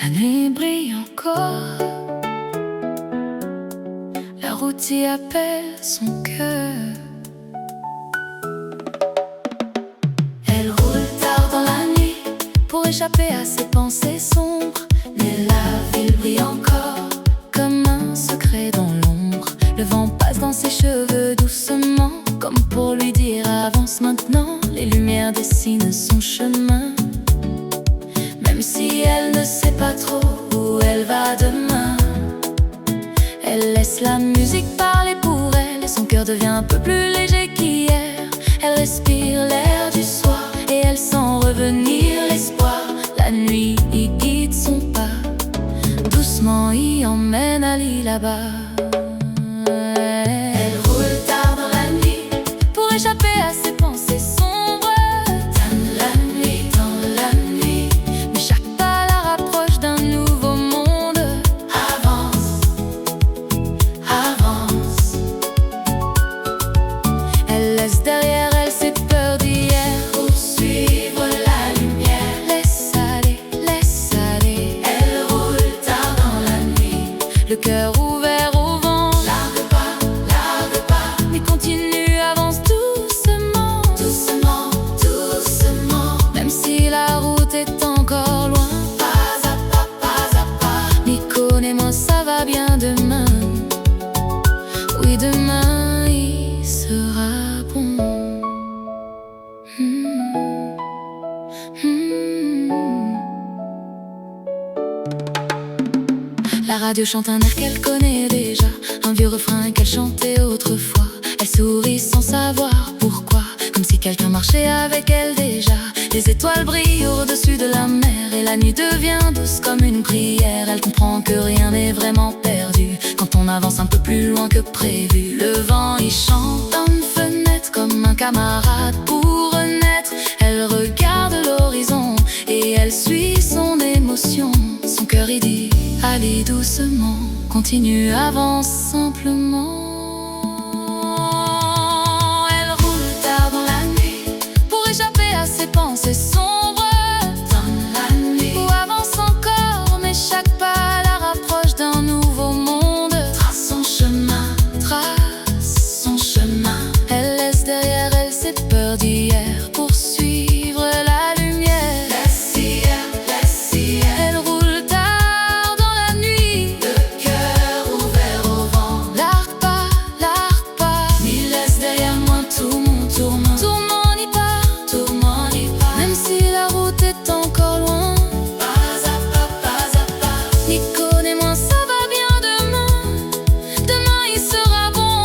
La nuit brille encore, la route y appelle son cœur. Elle roule tard dans la nuit pour échapper à ses pensées sombres. Mais la ville brille encore comme un secret dans l'ombre. Le vent passe dans ses cheveux doucement, comme pour lui dire avance maintenant. Les lumières dessinent son chemin, même si elle ne sait pas trop où elle va demain. Elle laisse la musique parler pour elle, et son cœur devient un peu plus léger qu'hier. Elle respire l'air du soir et elle sent revenir l'espoir. La nuit y guide son pas, doucement y emmène Ali là-bas. Elle roule tard dans la nuit pour échapper à ses pensées sombres. Dans la nuit, mais chaque pas la rapproche d'un nouveau monde. Avance, avance. Elle laisse derrière elle ses peurs d'hier pour suivre la lumière. Laisse aller. Elle roule tard dans la nuit, le cœur ouvert au vent. Largue pas, mais continue, avance doucement. Doucement, même si la route est encore loin. Pas à pas, Nico et moi ça va bien demain. Oui, demain il sera bon. La radio chante un air qu'elle connaît déjà, un vieux refrain qu'elle chantait autrefois. Elle sourit sans savoir pourquoi, comme si quelqu'un marchait avec elle déjà. Les étoiles brillent au-dessus de la mer et la nuit devient douce comme une prière. Elle comprend que rien n'est vraiment perdu quand on avance un peu plus loin que prévu. Le vent y chante dans une fenêtre comme un camarade pour renaître. Elle regarde l'horizon et elle suit son émotion. Son cœur y dit allez doucement, continue, avance simplement. Elle roule tard dans la nuit pour échapper à ses pensées sombres. Dans la nuit, ou avance encore, mais chaque pas la rapproche d'un nouveau monde. Trace son chemin. Elle laisse derrière elle ses peurs d'hier pour suivre la lumière. Laisse hier. Elle roule tard dans la nuit, le cœur ouvert au vent. Largue pas, mais laisse derrière moi tout mon tourment. Tourment n'y pas, même si la route est encore loin. Pas à pas, Nico et moi ça va bien demain. Demain il sera bon.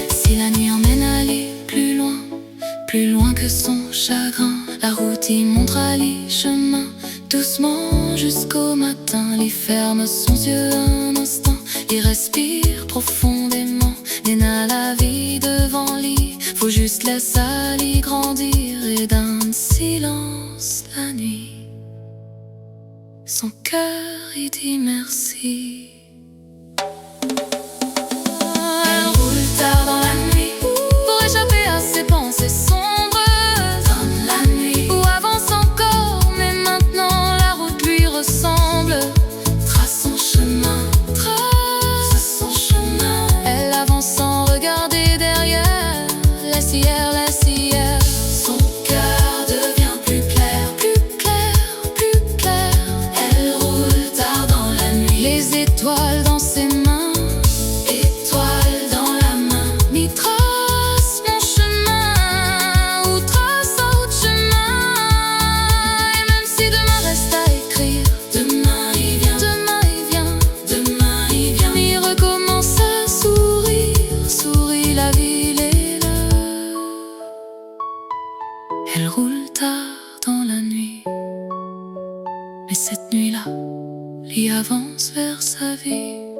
Si la nuit emmène à aller plus loin que son chagrin, la route y montre Ali chemin, doucement jusqu'au matin. Il ferme son yeux un instant, il respire profondément. N'éna la vie devant lui, faut juste laisser Ali grandir. Et d'un silence la nuit, son cœur y dit merci. Elle roule tard dans la nuit pour échapper à ses pensées sombres. Dans la nuit, ou avance encore, mais maintenant la route lui ressemble. Trace son chemin. Elle avance sans regarder derrière. Laisse hier. Son cœur devient plus clair. Elle roule tard dans la nuit, les étoiles dans ses mains. Étoile dans la main, mi trace mon chemin ou trace un autre chemin. Et même si demain reste à écrire, demain il vient. Il recommence à sourit, la ville est là. Elle roule tard dans la nuit, mais cette nuit-là, l'y avance vers sa vie.